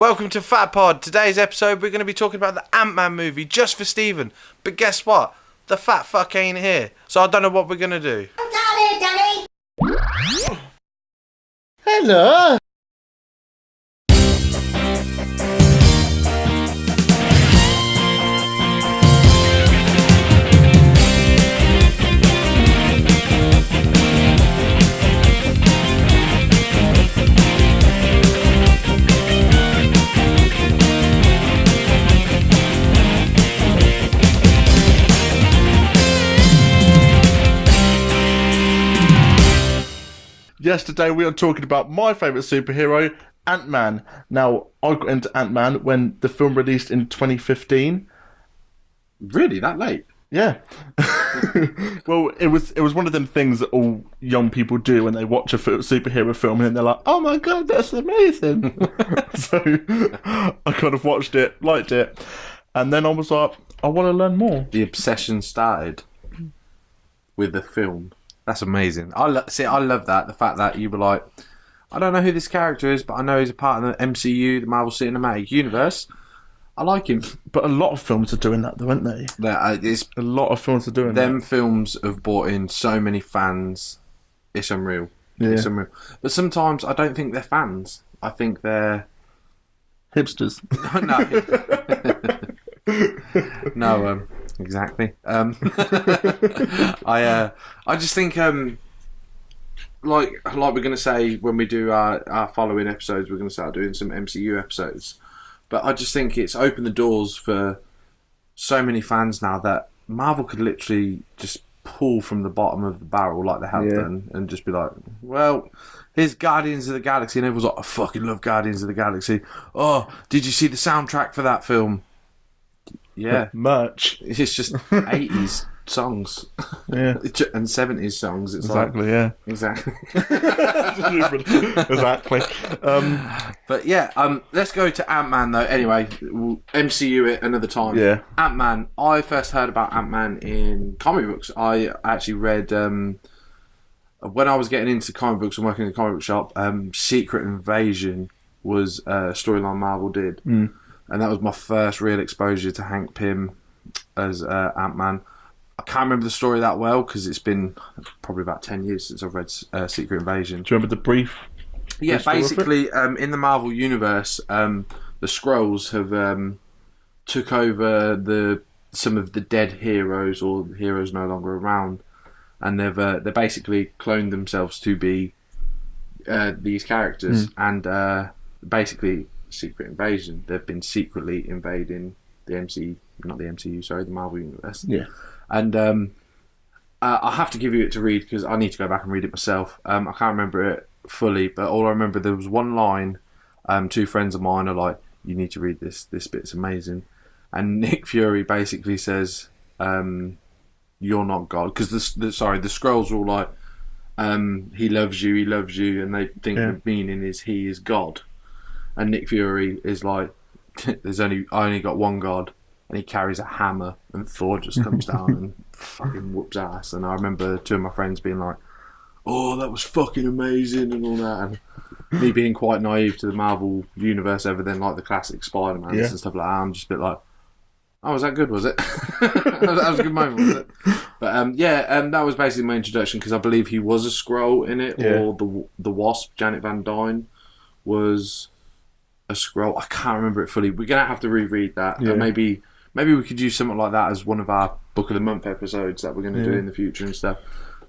Welcome to Fat Pod. Today's episode, we're going to be talking about the Ant-Man movie just for Stephen. But guess what? The fat fuck ain't here. So I don't know what we're going to do. Daddy! Hello. Yesterday we were talking about my favourite superhero, Ant-Man. Now, I got into Ant-Man when the film released in 2015. Really? That late? Yeah. Well, it was one of them things that all young people do when they watch a superhero film and they're like, oh my god, that's amazing. So I kind of watched it, liked it, and then I was like, I want to learn more. The obsession started with the film. That's amazing. I love that. The fact that you were like, I don't know who this character is, but I know he's a part of the MCU, the Marvel Cinematic Universe. I like him. But a lot of films are doing that, though, aren't they? A lot of films are doing that. Them films have brought in so many fans. It's unreal. Yeah. It's unreal. But sometimes I don't think they're fans. I think they're hipsters. No, exactly. I just think like we're going to say when we do our following episodes, we're going to start doing some MCU episodes. But I just think it's opened the doors for so many fans now that Marvel could literally just pull from the bottom of the barrel like they have done and just be like, well, here's Guardians of the Galaxy, and everyone's like, I fucking love Guardians of the Galaxy. Oh, did you see the soundtrack for that film? Yeah. Merch. It's just 80s songs. Yeah. And 70s songs. It's exactly, like, yeah. Exactly. Exactly. But yeah, let's go to Ant-Man though. Anyway, we'll MCU it another time. Yeah. Ant-Man. I first heard about Ant-Man in comic books. I actually read, when I was getting into comic books and working in a comic book shop, Secret Invasion was a storyline Marvel did. Mm. And that was my first real exposure to Hank Pym as Ant-Man. I can't remember the story that well because it's been probably about 10 years since I've read Secret Invasion. Do you remember the brief? Yeah, basically, in the Marvel Universe, the Skrulls have took over some of the dead heroes or heroes no longer around, and they basically cloned themselves to be these characters, and basically Secret Invasion. They've been secretly invading the the Marvel Universe. Yeah. And I have to give you it to read because I need to go back and read it myself. I can't remember it fully, but all I remember, there was one line. Two friends of mine are like, "You need to read this. This bit's amazing." And Nick Fury basically says, "You're not God," because the Skrulls are all like, "He loves you, and they think the meaning is he is God. And Nick Fury is like, I only got one God. And he carries a hammer, and Thor just comes down and fucking whoops ass. And I remember two of my friends being like, "Oh, that was fucking amazing," and all that. And me being quite naive to the Marvel universe, other than like the classic Spider-Mans and stuff like that. I'm just a bit like, "Oh, was that good? Was it?" That was a good moment, was it? But that was basically my introduction because I believe he was a Skrull in it, or the Wasp, Janet Van Dyne, was a Skrull. I can't remember it fully. We're gonna have to reread that. And maybe we could use something like that as one of our Book of the Month episodes that we're going to do in the future and stuff.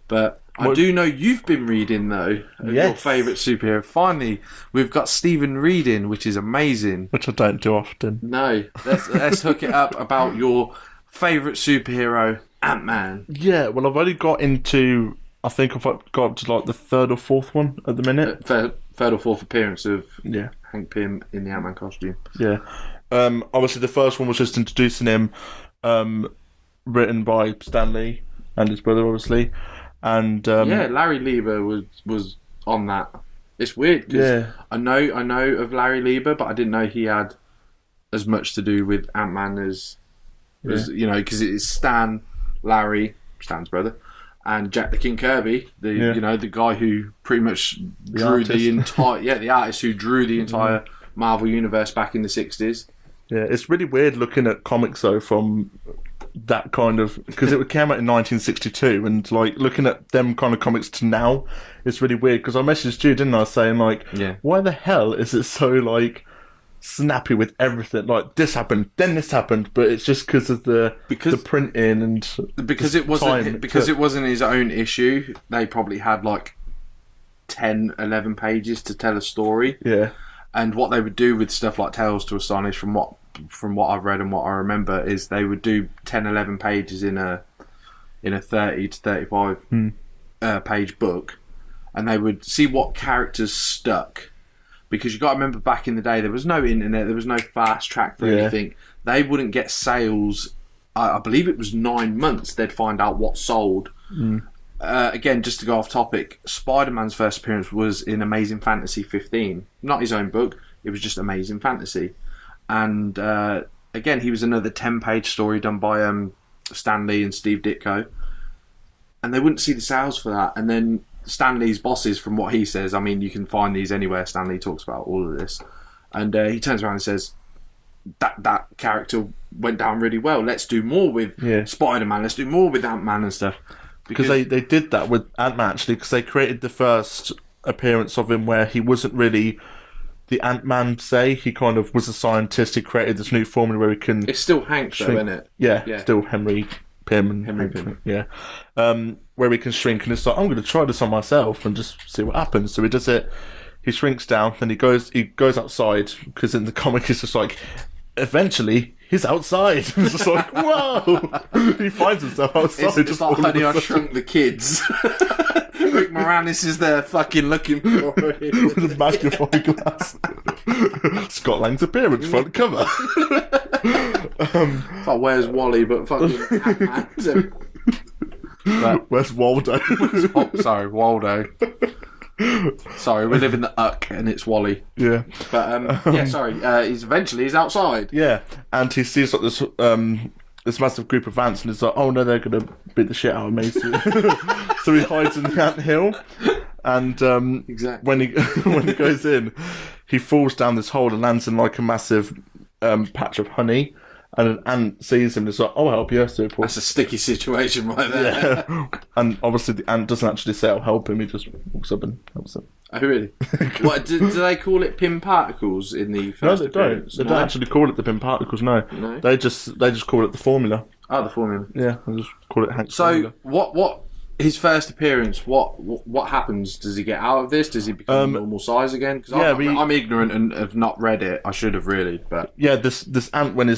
But I do know you've been reading, though, your favourite superhero. Finally, we've got Stephen reading, which is amazing. Which I don't do often. No. Let's hook it up about your favourite superhero, Ant-Man. Yeah, well, I've only got into... I think I've got up to like the third or fourth one at the minute. Third or fourth appearance of Hank Pym in the Ant-Man costume. Yeah. Obviously, the first one was just introducing him, written by Stan Lee and his brother, obviously. And Larry Lieber was on that. It's weird because I know of Larry Lieber, but I didn't know he had as much to do with Ant-Man as because it's Stan, Larry, Stan's brother, and Jack the King Kirby, the guy who pretty much drew the entire the artist who drew the entire Marvel Universe back in the 60s. Yeah, it's really weird looking at comics though from that kind of, because it came out in 1962, and like looking at them kind of comics to now, it's really weird. Because I messaged you, didn't I, saying like, why the hell is it so like snappy with everything? Like this happened, then this happened, but it's just because of the printing and because it wasn't his own issue. They probably had like 10, 11 pages to tell a story. Yeah, and what they would do with stuff like Tales to Astonish, from what I've read and what I remember, is they would do 10, 11 pages in a 30 to 35 page book, and they would see what characters stuck. Because you got to remember, back in the day, there was no internet, there was no fast track for anything. They wouldn't get sales. I believe it was 9 months. They'd find out what sold. Again, just to go off topic, Spider-Man's first appearance was in Amazing Fantasy 15. Not his own book. It was just Amazing Fantasy. And again, he was another 10-page story done by Stan Lee and Steve Ditko. And they wouldn't see the sales for that. And then Stan Lee's bosses, from what he says, I mean, you can find these anywhere. Stan Lee talks about all of this. And he turns around and says, that character went down really well. Let's do more with Spider-Man. Let's do more with Ant-Man and stuff. Because they did that with Ant-Man, actually, because they created the first appearance of him where he wasn't really the Ant-Man, say. He kind of was a scientist. He created this new formula where he can... It's still Hank, though, isn't it? Yeah, still Henry Pym. Yeah. Where he can shrink, and it's like, I'm going to try this on myself and just see what happens. So he does it. He shrinks down, then he goes outside, because in the comic it's just like, eventually... he's outside. It's just like, whoa! He finds himself outside. It's like Honey, I Shrunk the Kids. Rick Moranis is there fucking looking for him. With a magnifying glass. Scott Lang's appearance, front cover. It's like, where's Wally, but fucking Ant-Man. Where's Waldo? Sorry, Waldo. Sorry, we live in the Uck and it's Wally. Yeah. But, he's outside. Yeah, and he sees like this massive group of ants, and he's like, oh no, they're going to beat the shit out of me. So he hides in the anthill, and exactly. when he goes in, he falls down this hole and lands in like a massive patch of honey. And an ant sees him and is like, I'll help you. So that's a sticky situation right there. Yeah. And obviously the ant doesn't actually say I'll help him, he just walks up and helps him. Oh, really? What, do they call it Pym Particles in the first appearance? They don't actually call it the Pym Particles, no. They just call it the formula. Oh, the formula. Yeah, they just call it Hank's formula. So, what his first appearance, what happens? Does he get out of this? Does he become normal size again? Because I'm ignorant and have not read it. I should have really, but yeah, this ant when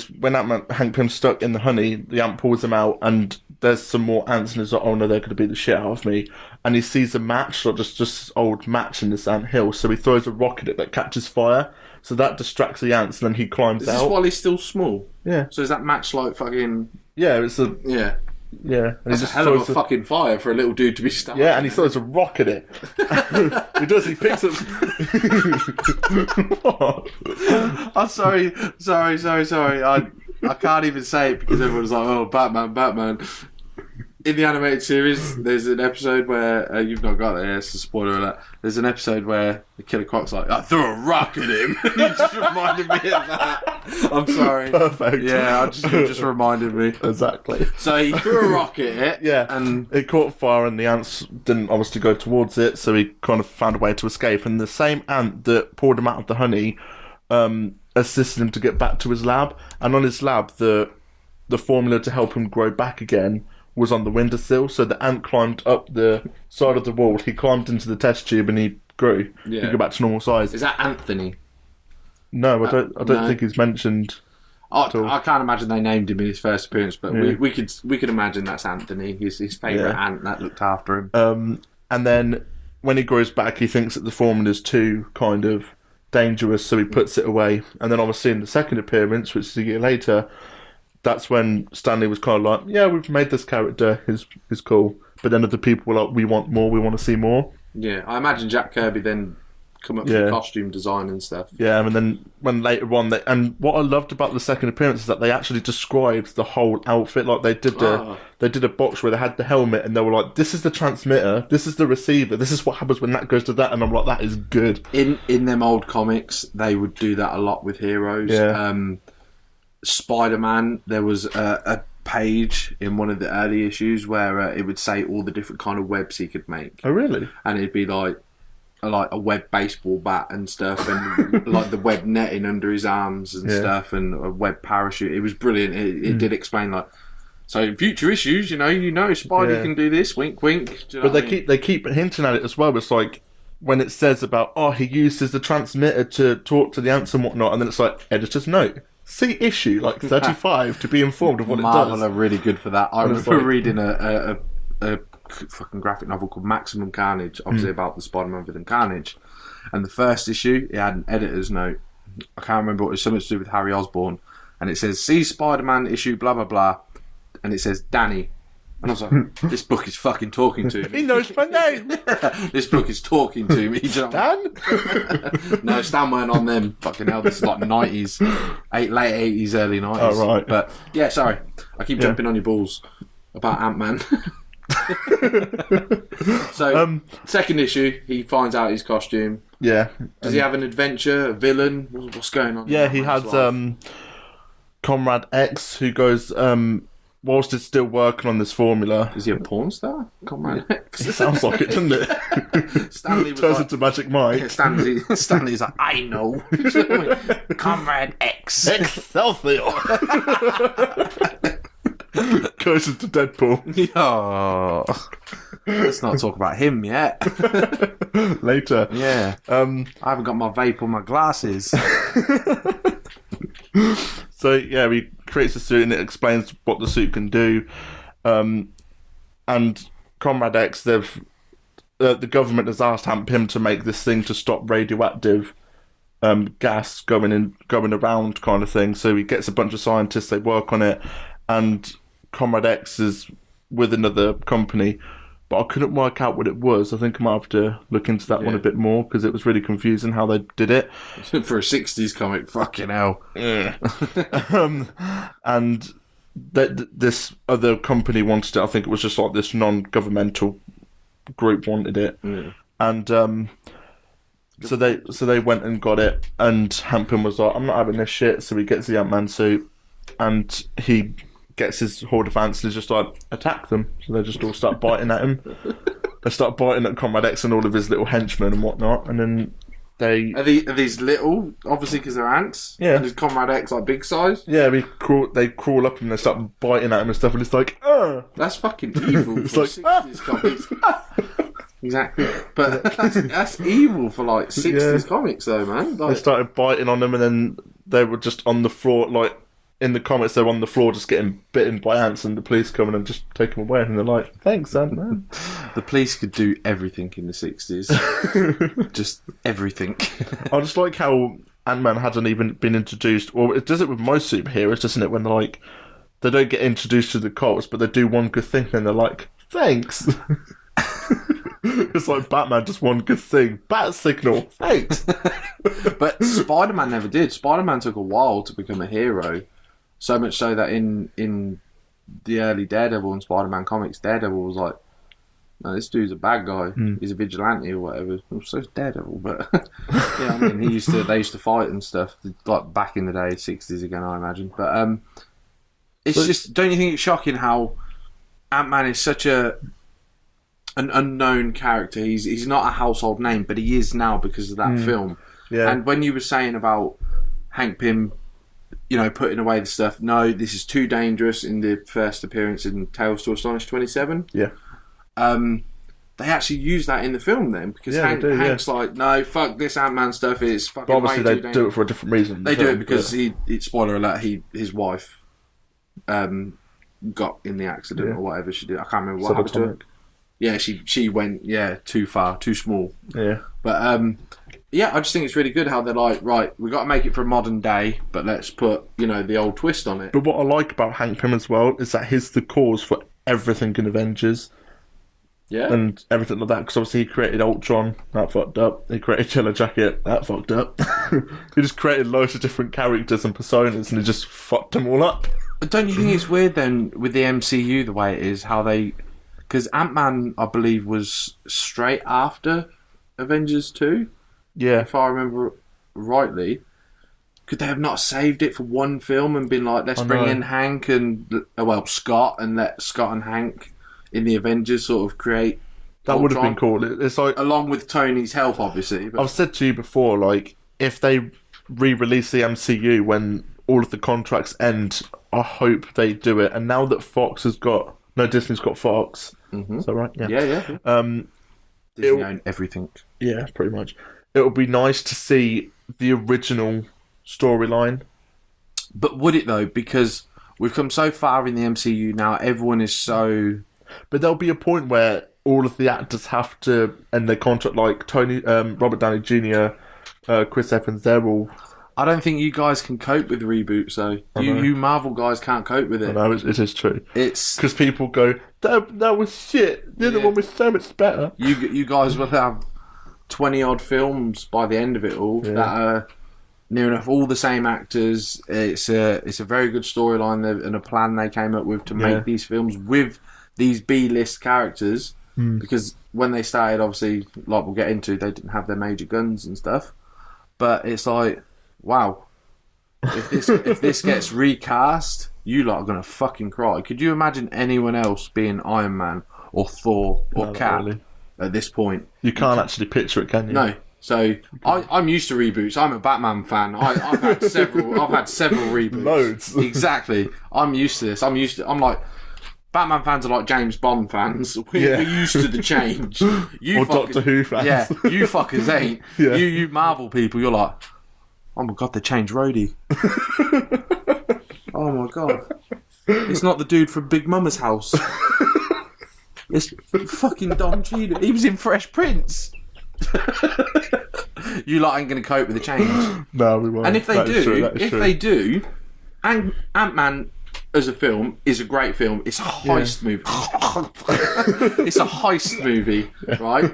Hank Pym's stuck in the honey, the ant pulls him out, and there's some more ants, and he's like, oh no, they're going to beat the shit out of me. And he sees a match, like just this old match in this ant hill, so he throws a rock at it that catches fire. So that distracts the ants, and then he climbs out. Is this while he's still small? Yeah. So is that match like fucking? Yeah, it's a yeah. Yeah, that's a hell of a fucking fire for a little dude to be stuck. Yeah, and he throws a rock at it. He does. He picks up. What? I'm sorry. I can't even say it because everyone's like, "Oh, Batman." In the animated series, there's an episode where you've not got it. It's a spoiler alert. There's an episode where the Killer Croc's like, "I threw a rock at him." He just reminded me of that. I'm sorry. Perfect. Yeah, you just reminded me. Exactly. So he threw a rock at it. Yeah, and it caught fire, and the ants didn't obviously go towards it, so he kind of found a way to escape. And the same ant that poured him out of the honey assisted him to get back to his lab. And on his lab, the formula to help him grow back again was on the windowsill, so the ant climbed up the side of the wall. He climbed into the test tube and he grew. Yeah. He got back to normal size. Is that Anthony? No, I don't think he's mentioned. I can't imagine they named him in his first appearance, but yeah. we could imagine that's Anthony. His favourite ant that looked after him. And then when he grows back, he thinks that the formula's too kind of dangerous, so he puts it away. And then obviously in the second appearance, which is a year later, that's when Stanley was kind of like, yeah, we've made this character, he's cool. But then other people were like, we want more, we want to see more. Yeah, I imagine Jack Kirby then come up Yeah. with costume design and stuff. Yeah, and then when later on, and what I loved about the second appearance is that they actually described the whole outfit. Like they did a box where they had the helmet, and they were like, "This is the transmitter, this is the receiver, this is what happens when that goes to that." And I'm like, "That is good." In them old comics, they would do that a lot with heroes. Yeah. Spider-Man, there was a page in one of the early issues where it would say all the different kind of webs he could make. Oh, really? And it'd be like a web baseball bat and stuff, and like the web netting under his arms and stuff, and a web parachute. It was brilliant. It did explain like, so in future issues, you know, Spidey can do this. Wink, wink. Do you know But what I mean? they keep hinting at it as well. It's like when it says about he uses the transmitter to talk to the ants and whatnot, and then it's like editor's note. See issue like 35 to be informed of what Marvel it does. are really good for that. I And it's remember like- reading a fucking graphic novel called Maximum Carnage, obviously about the Spider-Man villain Carnage. And the first issue, it had an editor's note. I can't remember what it was, something to do with Harry Osborn. And it says, see Spider-Man issue, blah, blah, blah. And it says, Danny. And I was like, this book is fucking talking to me. He knows my name. This book is talking to me. Do you know what I mean? Dan. No, Stan weren't on them. Fucking hell, this is like 90s. Late 80s, early 90s. Oh, right. But, yeah, sorry. I keep jumping on your balls about Ant-Man. So, second issue, he finds out his costume. Yeah. Does he have an adventure, a villain? What's going on? Yeah, he has Comrade X, who goes, whilst he's still working on this formula. Is he a porn star? Comrade X. It sounds like it, doesn't it? Stanley was Turns like, into Magic Mike. Stanley's like, I know. Comrade X. Excelsior! Goes into Deadpool. Oh, let's not talk about him yet. Later. Yeah. I haven't got my vape or my glasses. So, yeah, he creates a suit and it explains what the suit can do. And Comrade X, the government has asked Hank Pym to make this thing to stop radioactive gas going around kind of thing. So he gets a bunch of scientists, they work on it, and Comrade X is with another company, but I couldn't work out what it was. I think I might have to look into that one a bit more because it was really confusing how they did it. For a 60s comic, fucking hell. Yeah. And this other company wanted it. I think it was just like this non-governmental group wanted it. And so they went and got it, and Hank Pym was like, I'm not having this shit. So he gets the Ant-Man suit and he gets his horde of ants and he's just like, attack them. So they just all start biting at him. They start biting at Comrade X and all of his little henchmen and whatnot, and then they... Are these little, obviously because they're ants? Yeah. And is Comrade X like big size? Yeah, they crawl up and they start biting at him and stuff, and it's like, That's fucking evil It's for like, 60s comics. Exactly. But that's evil for like 60s comics though, man. They Like, started biting on them, and then they were just on the floor, like, in the comics, they were on the floor just getting bitten by ants, and the police come in and just take them away, and they're like, thanks, Ant-Man. the police could do everything in the 60s. Just everything. I just like how Ant-Man hasn't even been introduced. Well, it does it with most superheroes, doesn't it? When they're like, they don't get introduced to the cults, but they do one good thing, and they're like, thanks. It's like Batman, just one good thing. Bat signal, thanks. But Spider-Man never did. Spider-Man took a while to become a hero. So much so that in the early Daredevil and Spider-Man comics, Daredevil was like, no, this dude's a bad guy. He's a vigilante or whatever. Well, so's Daredevil, but yeah, I mean, they used to fight and stuff, like back in the day, 60s again, I imagine. But it's just, don't you think it's shocking how Ant-Man is such an unknown character? He's not a household name, but he is now because of that film. Yeah. And when you were saying about Hank Pym, you know, putting away the stuff, no, this is too dangerous in the first appearance in Tales to Astonish 27. Yeah. They actually use that in the film then, because Yeah, they do, Hank's like, no, fuck this Ant-Man stuff, it's fucking But obviously way too they dangerous. do it for a different reason. They do it because spoiler alert, his wife got in the accident or whatever she did. I can't remember what happened to her. Yeah, she went too far, too small. Yeah. But yeah, I just think it's really good how they're like, right, we've got to make it for a modern day, but let's put, you know, the old twist on it. But what I like about Hank Pym as well is that he's the cause for everything in Avengers. Yeah. and everything like that. Because obviously he created Ultron, that fucked up. He created Yellow Jacket, that fucked up. He just created loads of different characters and personas, and he just fucked them all up. But don't you think it's weird then with the MCU the way it is, how they... Because Ant-Man, I believe, was straight after Avengers 2, Yeah. if I remember rightly. Could they have not saved it for one film and been like, let's bring in Hank and, Scott, and let Scott and Hank in the Avengers sort of create That would have Ultron? been cool. It's like, Along with Tony's help, obviously. But I've said to you before, like, if they re-release the MCU when all of the contracts end, I hope they do it. And now that Fox has got... No, Disney's got Fox. Mm-hmm. Is that right? Yeah. Yeah. Disney own everything. Yeah, pretty much. It would be nice to see the original storyline. But would it, though? Because we've come so far in the MCU now, everyone is so... But there'll be a point where all of the actors have to end their contract, like Robert Downey Jr., Chris Evans, they're all... I don't think you guys can cope with reboots, though. You Marvel guys can't cope with it. No, it is true. It's... Because people go, that was shit. The other one was so much better. You guys will have 20-odd films by the end of it all that are near enough all the same actors. It's a very good storyline and a plan they came up with to make these films with these B-list characters. Because when they started, obviously, like we'll get into, they didn't have their major guns and stuff. But it's like, wow, if this gets recast, you lot are gonna fucking cry. Could you imagine anyone else being Iron Man or Thor or Cap really. at this point? You can't actually picture it, can you? No. So I'm used to reboots. I'm a Batman fan. I've had several. I've had several reboots. Loads. Exactly. I'm used to this. I'm like, Batman fans are like James Bond fans. We're used to the change. You Or Doctor Who fans. Yeah, you fuckers ain't. Yeah. You Marvel people, you're like, oh my god, they changed Rhodey. Oh my god. It's not the dude from Big Mama's house. It's fucking Don Cheadle. He was in Fresh Prince. You lot ain't going to cope with the change. No, we won't. And if they They do, Ant-Man as a film is a great film. It's a heist movie. It's a heist movie, right?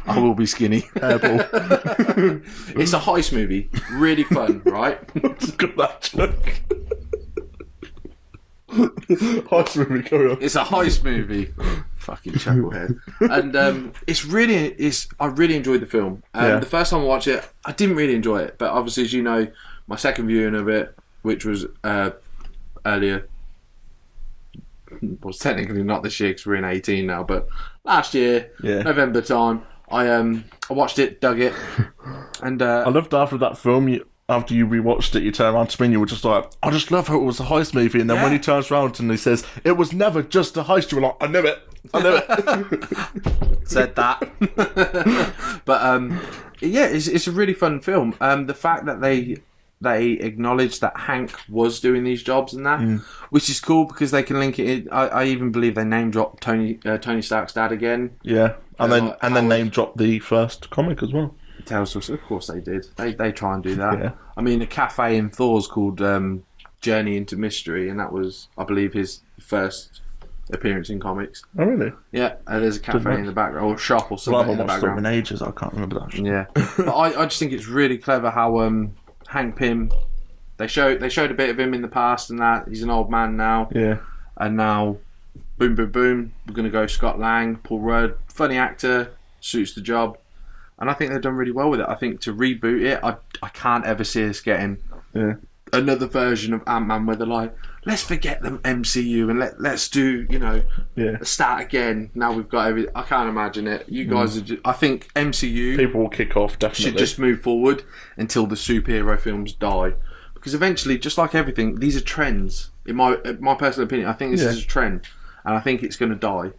I will be skinny. It's a heist movie. Really fun, right? Got that joke. Heist movie, carry on. It's a heist movie. Fucking chucklehead. And I really enjoyed the film. The first time I watched it, I didn't really enjoy it. But obviously, as you know, my second viewing of it, which was earlier, was technically not this year because we're in 18 now, but last year, November time, I watched it, dug it, and I loved after that film. After you rewatched it, you turn around to me and you were just like, I just love how it was a heist movie. And then when he turns around and he says, it was never just a heist, you were like, I knew it. Said that. But it's a really fun film. The fact that they acknowledged that Hank was doing these jobs and that, which is cool because they can link it in. I even believe they name dropped Tony Stark's dad again. Yeah, and then name dropped the first comic as well. Tells us, of course they did. They try and do that. Yeah. I mean, a cafe in Thor's called Journey into Mystery, and that was, I believe, his first appearance in comics. Oh, really? Yeah, there's a cafe in the background, or a shop or something in the background. I've watched them in ages, I can't remember that. Yeah, but I just think it's really clever how Hank Pym, they showed a bit of him in the past and that. He's an old man now. Yeah. And now, boom, boom, boom, we're going to go Scott Lang, Paul Rudd, funny actor, suits the job. And I think they've done really well with it. I think to reboot it, I can't ever see us getting another version of Ant-Man where they're like, let's forget the MCU and let's do, start again. Now we've got everything. I can't imagine it. You guys are I think MCU... People will kick off, definitely. Should just move forward until the superhero films die. Because eventually, just like everything, these are trends. In my personal opinion, I think this is a trend. And I think it's going to die.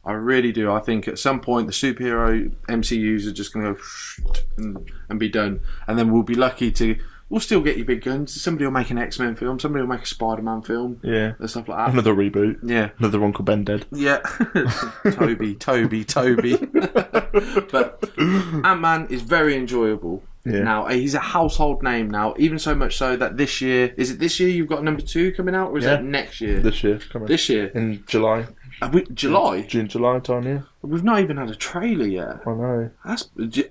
I really do. I think at some point the superhero MCUs are just going to go and be done. And then we'll be lucky to... We'll still get your big guns. Somebody will make an X-Men film. Somebody will make a Spider-Man film. Yeah. And stuff like that. Another reboot. Yeah. Another Uncle Ben dead. Yeah. Toby. But Ant-Man is very enjoyable. Yeah. Now, he's a household name now, even so much so that is it this year you've got number 2 coming out, or is that next year? This year, coming. This year? In July. July? June, July time, yeah. We've not even had a trailer yet. I know.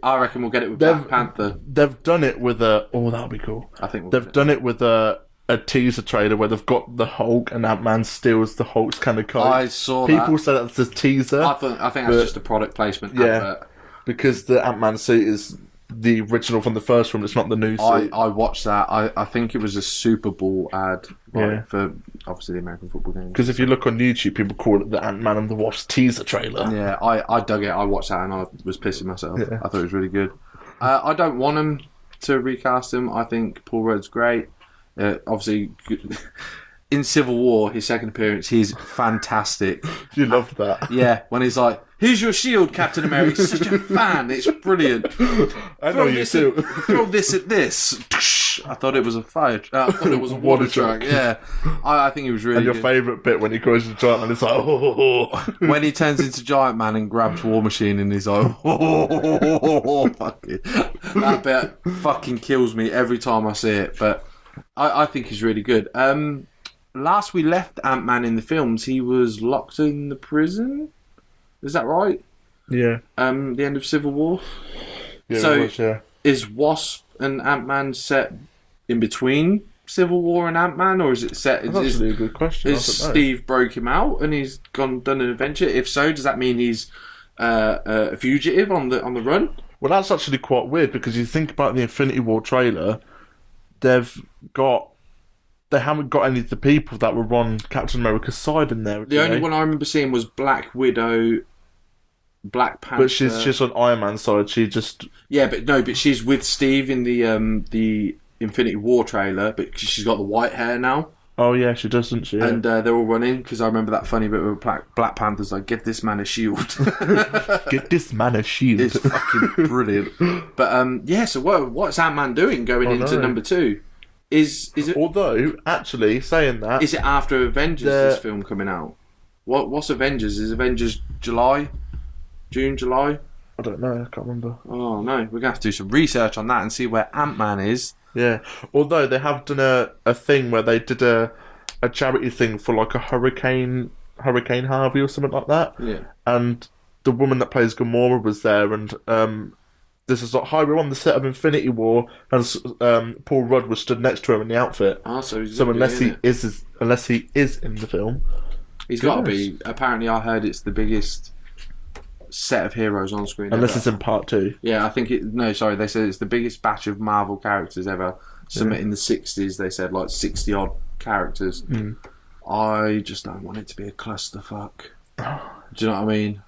I reckon we'll get it with Black Panther. They've done it with a... Oh, that'll be cool. I think they've done it with a teaser trailer where they've got the Hulk and Ant-Man steals the Hulk's kind of coat. I saw People that. say that's a teaser. I think that's just a product placement advert. Because the Ant-Man suit is the original from the first film. It's not the new suit. I watched that. I think it was a Super Bowl ad for obviously the American football game. Because if you look on YouTube, people call it the Ant-Man and the Wasp teaser trailer. Yeah, I dug it. I watched that and I was pissing myself. Yeah. I thought it was really good. I don't want him to recast him. I think Paul Rudd's great. Obviously, in Civil War, his second appearance, he's fantastic. You loved that. Yeah, when he's like, "Here's your shield, Captain America." He's such a fan. It's brilliant. I know you too. Throw this at this. I thought it was a fire. I thought it was a water truck. Yeah, I think it was really. And your good. favourite bit when he goes to Giant Man, it's like, oh. When he turns into Giant Man and grabs War Machine and he's like, oh, fuck it. That bit fucking kills me every time I see it. But I think he's really good. Last we left Ant-Man in the films, he was locked in the prison. Is that right? Yeah. The end of Civil War. Yeah, So- it was, yeah. Is Wasp and Ant-Man set in between Civil War and Ant-Man, or is it set? That's actually a good question. I Is don't know. Steve broke him out and he's done an adventure? If so, does that mean he's a fugitive on the run? Well, that's actually quite weird because you think about the Infinity War trailer, they haven't got any of the people that were on Captain America's side in there. The only one I remember seeing was Black Widow, Black Panther. But she's just on Iron Man's side. She just... Yeah, but she's with Steve in the Infinity War trailer, but she's got the white hair now. Oh, yeah, she does, doesn't she? Yeah. And they're all running, because I remember that funny bit where Black Panther's like, "Get this man a shield." Get this man a shield. It's fucking brilliant. But, so what's Ant-Man doing going into number 2? Is it... Although, actually, saying that... Is it after Avengers, this film coming out? What's Avengers? Is Avengers July? June, July? I don't know, I can't remember. Oh, no. We're going to have to do some research on that and see where Ant-Man is. Yeah, although they have done a thing where they did a charity thing for like a Hurricane Harvey or something like that. Yeah. And the woman that plays Gamora was there, and this is like, hi, we're on the set of Infinity War, and Paul Rudd was stood next to her in the outfit. So he's So gonna unless be he in it. unless he is in the film, He's got to be. Apparently, I heard it's the biggest set of heroes on screen. unless ever. it's in part 2. Yeah, I think it. No, sorry, they said it's the biggest batch of Marvel characters ever. Something in the 60s, they said, like 60 odd characters. I just don't want it to be a clusterfuck. Do you know what I mean?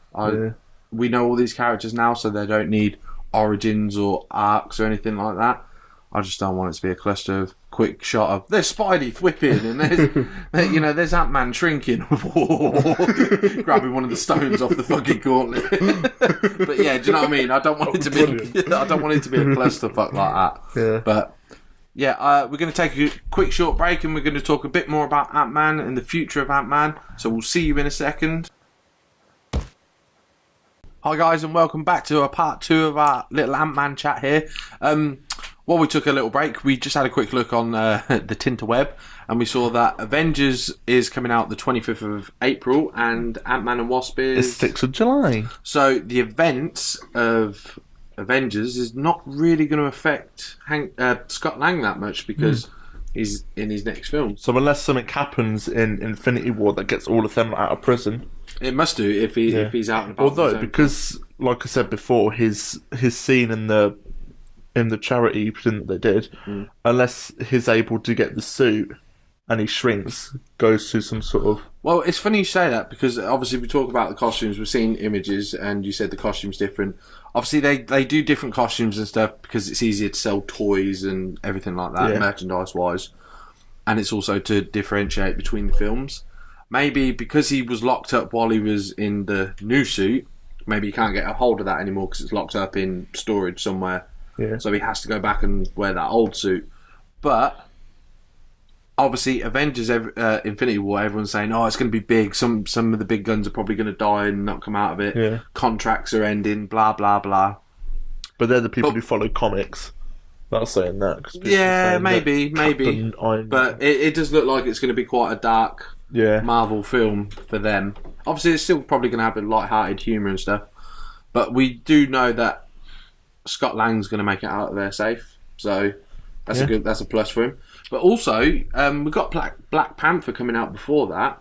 We know all these characters now, so they don't need origins or arcs or anything like that. I just don't want it to be a cluster of quick shot of there's Spidey whipping and there's there's Ant-Man shrinking, grabbing one of the stones off the fucking gauntlet. But yeah, do you know what I mean? I don't want it to be. I don't want it to be a clusterfuck like that. Yeah. But yeah, we're going to take a quick short break and we're going to talk a bit more about Ant-Man and the future of Ant-Man. So we'll see you in a second. Hi guys, and welcome back to a part 2 of our little Ant-Man chat here. While we took a little break, we just had a quick look on the Tinterweb, and we saw that Avengers is coming out the 25th of April, and Ant-Man and Wasp is... It's 6th of July. So the events of Avengers is not really going to affect Scott Lang that much, because he's in his next film. So unless something happens in Infinity War that gets all of them out of prison... It must do if he's out and about. Although, because, like I said before, his scene in the charity thing that they did, unless he's able to get the suit and he shrinks, goes to some sort of... Well, it's funny you say that, because obviously we talk about the costumes, we've seen images, and you said the costume's different. Obviously they do different costumes and stuff because it's easier to sell toys and everything like that, merchandise-wise. And it's also to differentiate between the films. Maybe because he was locked up while he was in the new suit, maybe he can't get a hold of that anymore because it's locked up in storage somewhere. Yeah. So he has to go back and wear that old suit. But obviously, Avengers Infinity War, everyone's saying, oh, it's going to be big. Some of the big guns are probably going to die and not come out of it. Yeah. Contracts are ending, blah, blah, blah. But they're the people who follow comics. That's saying that. 'cause people Yeah, saying maybe. that Captain Iron- But it does look like it's going to be quite a dark Marvel film for them. Obviously, it's still probably going to have a light-hearted humour and stuff, but we do know that Scott Lang's going to make it out of there safe, so that's a plus for him. But also, we've got Black Panther coming out before that,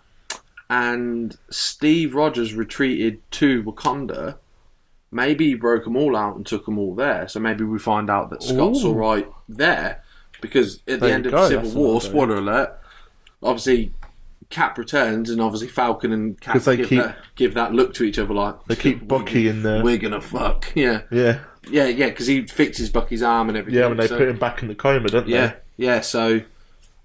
and Steve Rogers retreated to Wakanda. Maybe he broke them all out and took them all there, so maybe we find out that Scott's all right there, because at the end of Civil War, spoiler alert, obviously Cap returns, and obviously Falcon and Cap give that look to each other like they keep Bucky in there. We're gonna fuck, yeah, because he fixes Bucky's arm and everything. Yeah, when they put him back in the coma, don't they? Yeah. So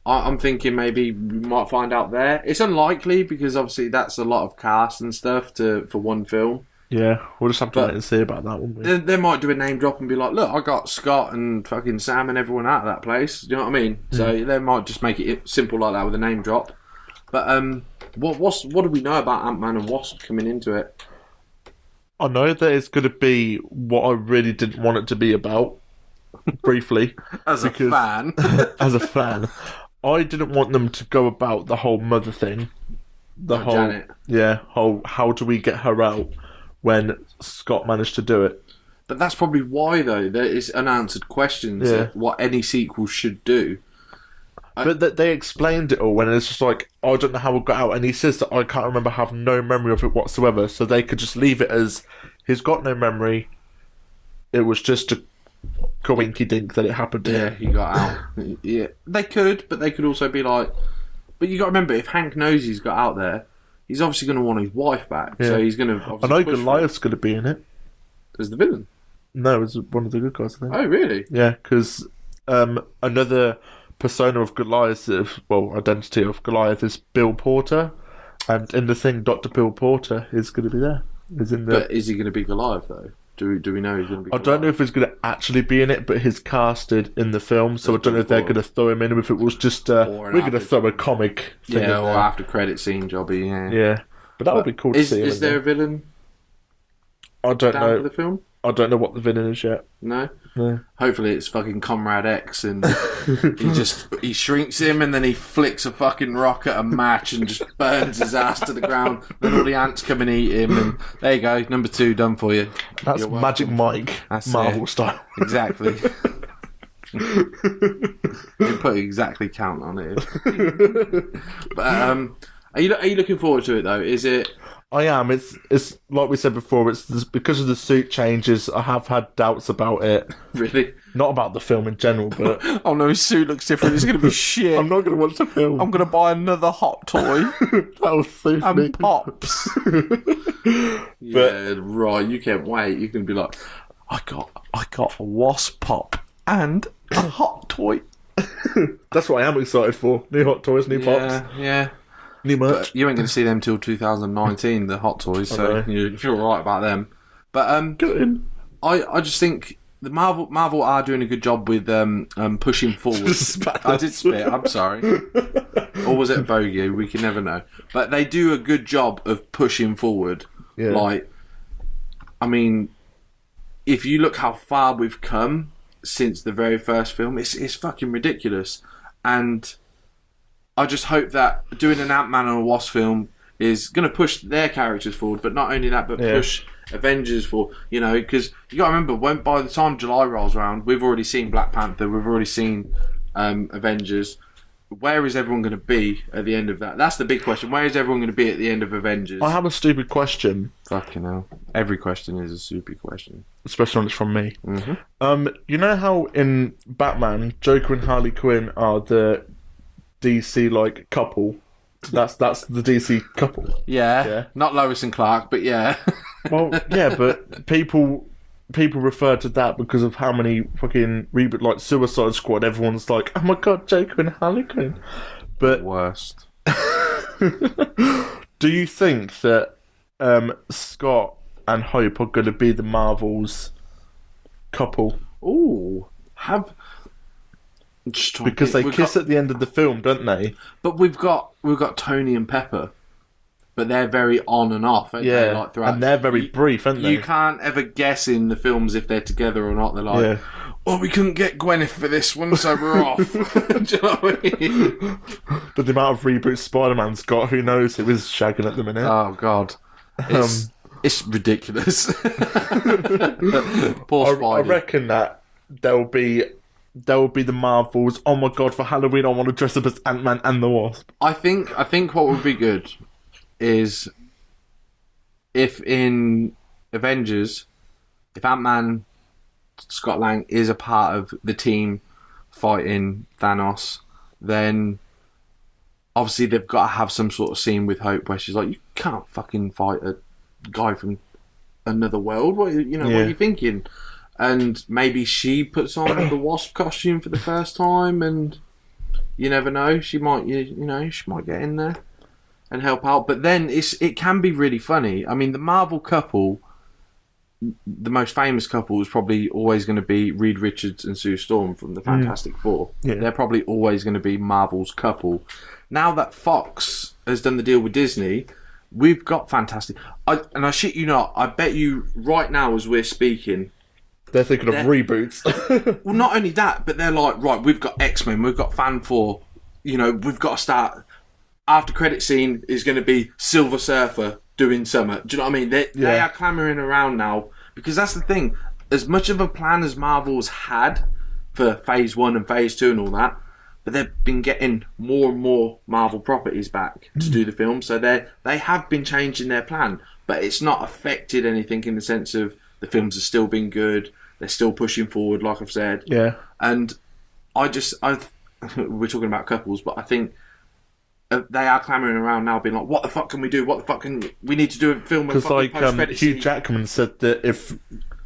I'm thinking maybe we might find out there. It's unlikely because obviously that's a lot of cast and stuff for one film. Yeah, we'll just have to wait and see about that, won't we? They might do a name drop and be like, look, I got Scott and fucking Sam and everyone out of that place. Do you know what I mean? So they might just make it simple like that with a name drop. But what do we know about Ant-Man and Wasp coming into it? I know that it's going to be what I really didn't want it to be about, briefly. As a fan. As a fan. I didn't want them to go about the whole mother thing. Janet. How do we get her out when Scott managed to do it? But that's probably why, though. There is unanswered questions at what any sequel should do. But they explained it all, and it's just like, I don't know how it got out, and he says that I can't remember, have no memory of it whatsoever, so they could just leave it as, he's got no memory, it was just a coinky-dink that it happened to him. He got out. Yeah, they could, but they could also be like, but you got to remember, if Hank knows he's got out there, he's obviously going to want his wife back, so he's going to... I know Goliath's going to be in it. As the villain? No, as one of the good guys, I think. Oh, really? Yeah, because another persona of Goliath, identity of Goliath is Bill Porter, and in the thing, Dr. Bill Porter is going to be there. But is he going to be Goliath, though? Do we know he's going to be Goliath? I don't know if he's going to actually be in it, but he's casted in the film, so I don't know if they're going to throw him in, or if it was just, we're going to throw a comic thing in there. Or after credit scene jobby, Yeah, but that would be cool to see. Is there a villain? I don't know. For the film? I don't know what the villain is yet. No? No. Hopefully it's fucking Comrade X, and he shrinks him, and then he flicks a fucking rock at a match and just burns his ass to the ground. Then all the ants come and eat him, and there you go, number 2 done for you. That's Magic Mike, Marvel style. Exactly. You put exactly count on it. But are you looking forward to it though? Is it? I am. It's like we said before. It's because of the suit changes. I have had doubts about it. Really? Not about the film in general, but oh no, his suit looks different. It's going to be shit. I'm not going to watch the film. I'm going to buy another hot toy. That was so funny. And pops. Yeah, right. You can't wait. You can be like, I got a wasp pop and a hot toy. That's what I am excited for. New hot toys, new pops. Yeah. New merch. But you ain't going to see them till 2019, the hot toys, so you're alright about them. But Good. I just think the Marvel are doing a good job with pushing forward. I did spit, I'm sorry. Or was it a bogey? We can never know. But they do a good job of pushing forward. Yeah. Like, I mean, if you look how far we've come since the very first film, it's fucking ridiculous. And I just hope that doing an Ant-Man and a Wasp film is going to push their characters forward, but not only that, but push Avengers forward. You know, because you got to remember, by the time July rolls around, we've already seen Black Panther, we've already seen Avengers. Where is everyone going to be at the end of that? That's the big question. Where is everyone going to be at the end of Avengers? I have a stupid question. Fucking hell. Every question is a stupid question. Especially when it's from me. Mm-hmm. You know how in Batman, Joker and Harley Quinn are the DC couple? That's the DC couple. Yeah. Not Lois and Clark, but yeah. Well, yeah, but people refer to that because of how many fucking reboot Suicide Squad. Everyone's like, oh my god, Joker and Harley Quinn. But worst. Do you think that Scott and Hope are going to be the Marvels couple? Ooh, because they kiss at the end of the film, don't they? But we've got Tony and Pepper, but they're very on and off, aren't they? Like, throughout. And they're very brief, aren't they? You can't ever guess in the films if they're together or not. They're like, oh, we couldn't get Gwyneth for this one, so we're off. Do you know what I mean? But the amount of reboots Spider-Man's got, who knows who is shagging at the minute. Oh, God. It's ridiculous. Poor Spidey. I reckon that there'll be the Marvels. Oh my God! For Halloween, I want to dress up as Ant-Man and the Wasp. I think what would be good is if in Avengers, if Ant-Man, Scott Lang is a part of the team fighting Thanos, then obviously they've got to have some sort of scene with Hope where she's like, "You can't fucking fight a guy from another world. What what are you thinking?" And maybe she puts on the Wasp costume for the first time, and you never know, she might she might get in there and help out. But then it can be really funny. I mean, the Marvel couple, the most famous couple, is probably always going to be Reed Richards and Sue Storm from the Fantastic Four. Yeah. They're probably always going to be Marvel's couple. Now that Fox has done the deal with Disney, we've got Fantastic. I shit you not, I bet you right now as we're speaking, they're thinking of reboots. Well, not only that, but they're like, right, we've got X-Men, we've got Fan 4, we've got to start. After credit scene is going to be Silver Surfer doing something. Do you know what I mean? They are clamouring around now, because that's the thing. As much of a plan as Marvel's had for Phase 1 and Phase 2 and all that, but they've been getting more and more Marvel properties back to do the film, so they have been changing their plan, but it's not affected anything in the sense of the films are still being good. They're still pushing forward, like I've said. Yeah. And we're talking about couples, but I think they are clamouring around now, being like, "What the fuck can we do? What the fuck we need to do a film?" Because Hugh Jackman said that if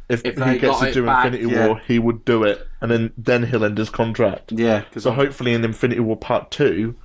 he gets to do Infinity War, he would do it, and then he'll end his contract. Yeah. So hopefully in Infinity War Part 2,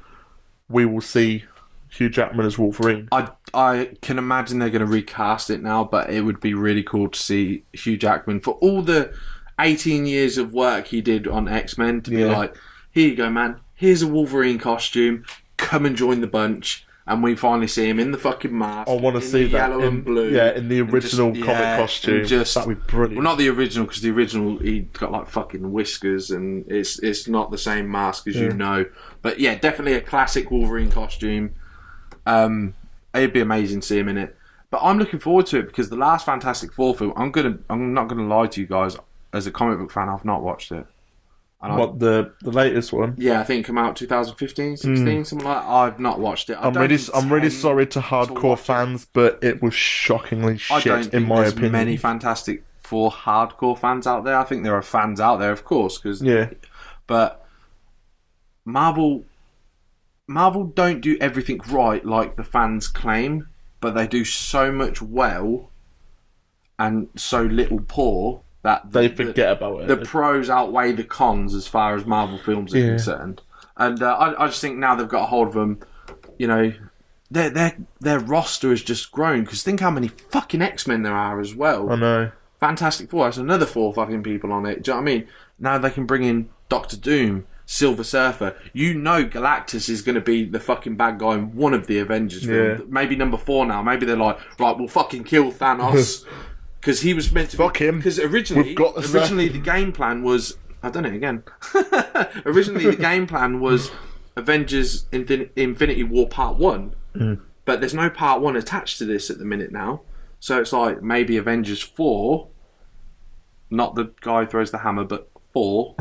we will see Hugh Jackman as Wolverine. I can imagine they're going to recast it now, but it would be really cool to see Hugh Jackman for all the 18 years of work he did on X-Men to be like, "Here you go, man. Here's a Wolverine costume. Come and join the bunch." And we finally see him in the fucking mask. I want to see that yellow and blue. Yeah, in the original comic costume. That'd be brilliant. Well, not the original, because the original he got like fucking whiskers, and it's not the same mask as you know. But yeah, definitely a classic Wolverine costume. It'd be amazing to see him in it. But I'm looking forward to it, because the last Fantastic Four film, I'm not gonna lie to you guys, as a comic book fan, I've not watched it. And the latest one? Yeah, I think it came out 2015, 16, something like that. I've not watched it. I'm really sorry to hardcore fans, but it was shockingly shit, in my opinion. There's many Fantastic Four hardcore fans out there. I think there are fans out there, of course, but Marvel don't do everything right like the fans claim, but they do so much well and so little poor that they forget about it. The pros outweigh the cons as far as Marvel films are concerned. And I just think now they've got a hold of them, their roster has just grown, because think how many fucking X-Men there are as well. I know. Fantastic Four, that's another 4 fucking people on it. Do you know what I mean? Now they can bring in Doctor Doom, Silver Surfer. Galactus is going to be the fucking bad guy in one of the Avengers films. Maybe number 4 now. Maybe they're like, right, we'll fucking kill Thanos. Because he was meant to fuck him. Because originally the game plan was... I've done it again. Originally the game plan was Avengers Infinity War Part 1. But there's no Part 1 attached to this at the minute now. So it's like maybe Avengers 4. Not the guy who throws the hammer, but 4.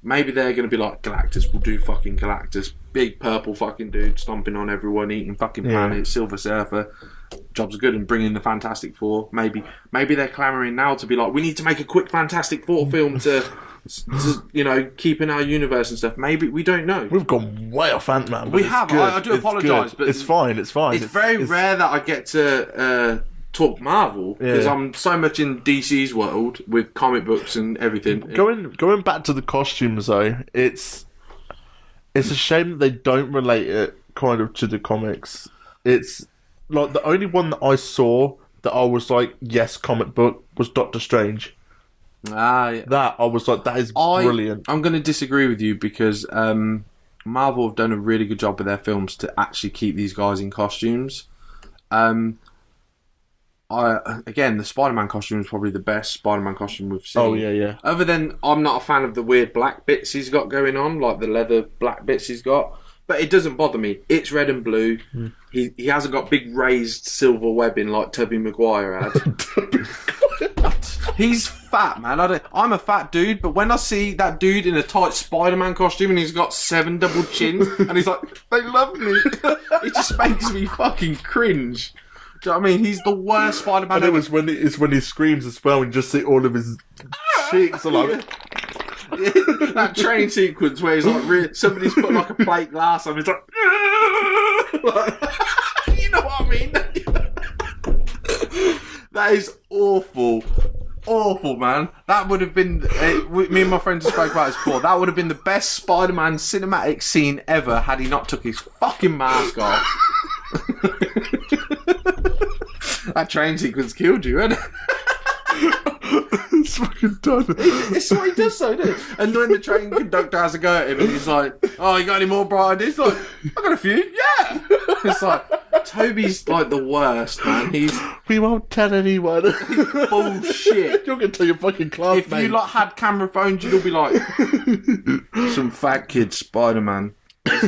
Maybe they're going to be like, Galactus, we'll do fucking Galactus. Big purple fucking dude stomping on everyone, eating fucking planets, Silver Surfer. Jobs are good, and bring in the Fantastic Four. Maybe they're clamouring now to be like, we need to make a quick Fantastic Four film to keep in our universe and stuff. Maybe, we don't know. We've gone way off Ant-Man. We have. I do apologise, but it's fine. It's very rare that I get to talk Marvel, because I'm so much in DC's world with comic books and everything. Going back to the costumes though, it's a shame that they don't relate it kind of to the comics. It's like the only one that I saw that I was like, yes, comic book, was Doctor Strange. That I was like, that is brilliant. I'm going to disagree with you, because Marvel have done a really good job with their films to actually keep these guys in costumes. Again, the Spider-Man costume is probably the best Spider-Man costume we've seen. Oh yeah. Other than, I'm not a fan of the weird black bits he's got going on, like the leather black bits he's got. But it doesn't bother me. It's red and blue. He hasn't got big raised silver webbing like Tobey Maguire had. He's fat, man. I'm a fat dude, but when I see that dude in a tight Spider-Man costume and he's got 7 double chins and he's like, they love me, it just makes me fucking cringe. Do you know what I mean? He's the worst Spider-Man And ever. it's when he screams as well, and you just see all of his cheeks are like. That train sequence where he's like, somebody's put like a plate glass on, he's like, you know what I mean? That is awful. Awful, man. That would have been, me and my friends have spoke about this before, that would have been the best Spider-Man cinematic scene ever had he not took his fucking mask off. That train sequence killed you, isn't it? It's fucking done. It's what he does, so doesn't it? And when the train conductor has a go at him and he's like, oh, you got any more bright ideas? He's like, I got a few, yeah. It's like, Toby's like the worst, man. We won't tell anyone. Bullshit. You're going to tell your fucking classmates. If you like had camera phones, you'd all be like, some fat kid Spider-Man.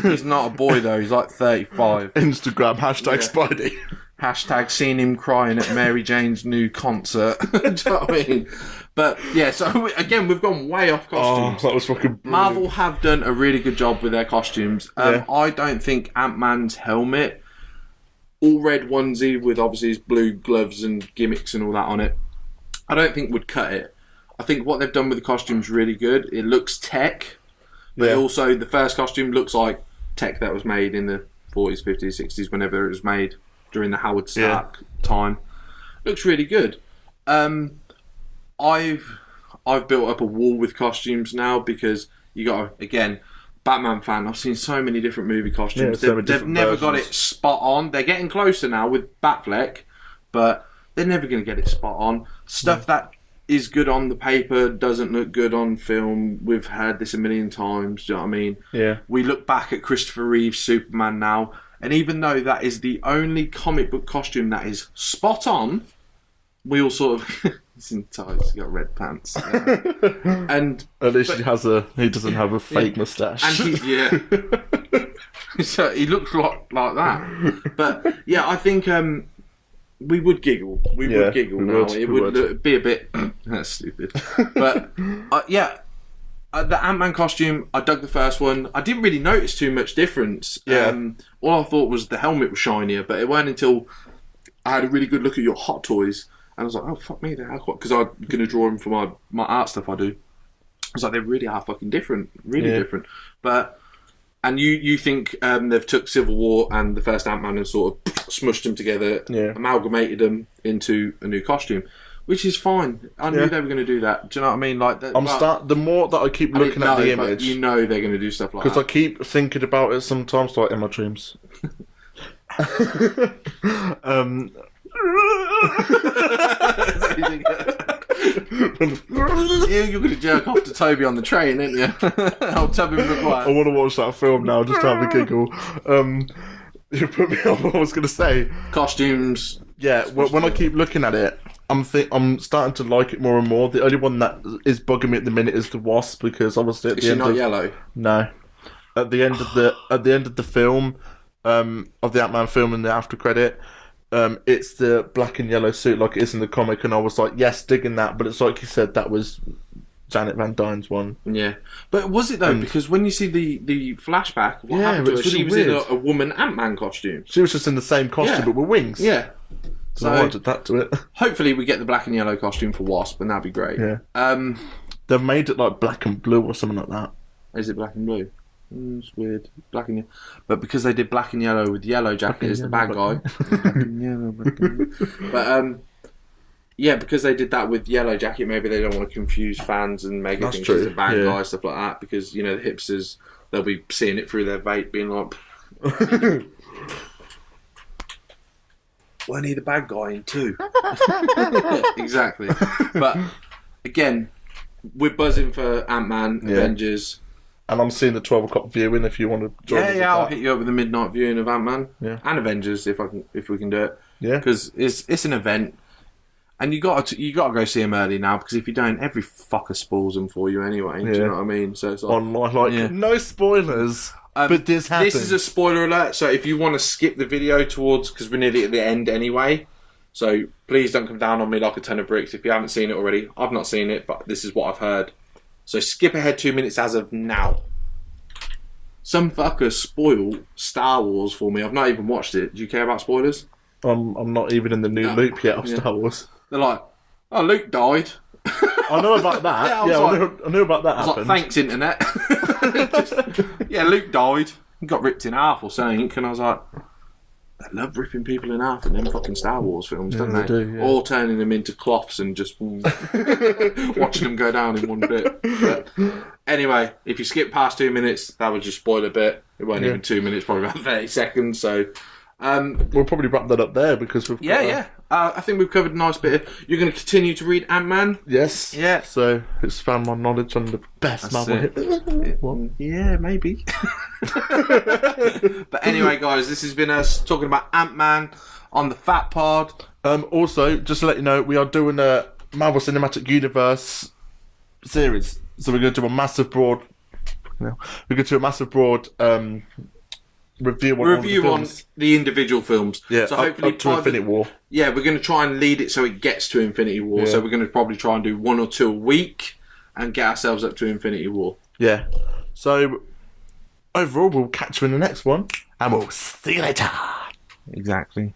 He's not a boy though, he's like 35. Instagram, hashtag Spidey. Hashtag seen him crying at Mary Jane's new concert. Do you know what I mean? But yeah, so again, we've gone way off costumes. Oh, that was fucking brilliant. Marvel have done a really good job with their costumes. Yeah. I don't think Ant-Man's helmet, all red onesie with obviously his blue gloves and gimmicks and all that on it, I don't think would cut it. I think what they've done with the costume's really good. It looks tech, but also the first costume looks like tech that was made in the 40s, 50s, 60s, whenever it was made during the Howard Stark time. Looks really good. I've built up a wall with costumes now because you got to, again, Batman fan. I've seen so many different movie costumes. Yeah, they've never got it spot on. They're getting closer now with Batfleck, but they're never going to get it spot on. Stuff that is good on the paper doesn't look good on film. We've heard this a million times. Do you know what I mean? Yeah. We look back at Christopher Reeve's Superman now, and even though that is the only comic book costume that is spot on, we all sort of he's in tights, he's got red pants, and at least he doesn't have a fake moustache. And so he looks a lot like that. But yeah, I think we would giggle. We would giggle now. It would be a bit that's stupid. But the Ant-Man costume, I dug the first one. I didn't really notice too much difference. All I thought was the helmet was shinier, but it weren't until I had a really good look at your Hot Toys, and I was like, oh, fuck me, they're quite... Because I'm going to draw them for my art stuff I do. I was like, they really are fucking different. Really different. But... And you think they've took Civil War and the first Ant-Man and sort of smushed them together, amalgamated them into a new costume, which is fine. I knew they were going to do that. Do you know what I mean? Like the more that I keep looking at the image, you know they're going to do stuff like that. Because I keep thinking about it sometimes, like in my dreams. You're going to jerk off to Toby on the train, aren't you? Old Toby Maguire. I want to watch that film now just to have a giggle. You put me on what I was going to say. Costumes. Yeah, when I keep looking at it, I'm starting to like it more and more. The only one that is bugging me at the minute is the Wasp, because obviously at the end not yellow? No. At the end of the film, of the Ant-Man film and the after credit, it's the black and yellow suit like it is in the comic, and I was like, yes, digging that, but it's like you said, that was Janet Van Dyne's one. Yeah. But was it though? Because when you see the flashback, what happened to her? She was in a woman Ant-Man costume. She was just in the same costume but with wings. Yeah. So I wanted that to it. Hopefully we get the black and yellow costume for Wasp, and that'd be great. Yeah. They've made it like black and blue or something like that. Is it black and blue? It's weird. Black and yellow. But because they did black and yellow with Yellow Jacket as the bad guy. Black and yellow, black and yellow. But yeah, because they did that with Yellow Jacket, maybe they don't want to confuse fans and make it think he's a bad guy, stuff like that. Because, you know, the hipsters, they'll be seeing it through their vape, being like, weren't he the bad guy in 2? Exactly. But again, we're buzzing for Ant-Man, Avengers. And I'm seeing the 12 o'clock viewing if you want to join us. Yeah, I'll hit you up with the midnight viewing of Ant-Man. Yeah. And Avengers if we can do it. Yeah. Because it's an event. And you got to go see them early now, because if you don't, every fucker spoils them for you anyway. Do you know what I mean? So it's like, Online, like, no spoilers, but this happens. This is a spoiler alert, so if you want to skip the video towards, because we're nearly at the end anyway, so please don't come down on me like a ton of bricks if you haven't seen it already. I've not seen it, but this is what I've heard. So skip ahead 2 minutes as of now. Some fuckers spoil Star Wars for me. I've not even watched it. Do you care about spoilers? I'm not even in the new loop yet of Star Wars. They're like, oh, Luke died. I know about that. I knew about that. I was like, thanks, internet. Yeah, Luke died. He got ripped in half or something. And I was like, they love ripping people in half in them fucking Star Wars films, don't they? Do, yeah. Or turning them into cloths and just watching them go down in one bit. But anyway, if you skip past 2 minutes, that would just spoil a bit. It won't even 2 minutes, probably about 30 seconds. So we'll probably wrap that up there because we've got, I think we've covered a nice bit. You're going to continue to read Ant-Man? Yes. Yeah. So expand my knowledge on the best Marvel hit. Yeah, maybe. But anyway, guys, this has been us talking about Ant-Man on the Fat Pod. Also, just to let you know, we are doing a Marvel Cinematic Universe series. So we're going to do a massive broad... review on the individual films. Yeah, so hopefully up to Infinity War. Yeah, we're going to try and lead it so it gets to Infinity War. Yeah. So we're going to probably try and do 1 or 2 a week and get ourselves up to Infinity War. Yeah. So overall, we'll catch you in the next one, and we'll see you later. Exactly.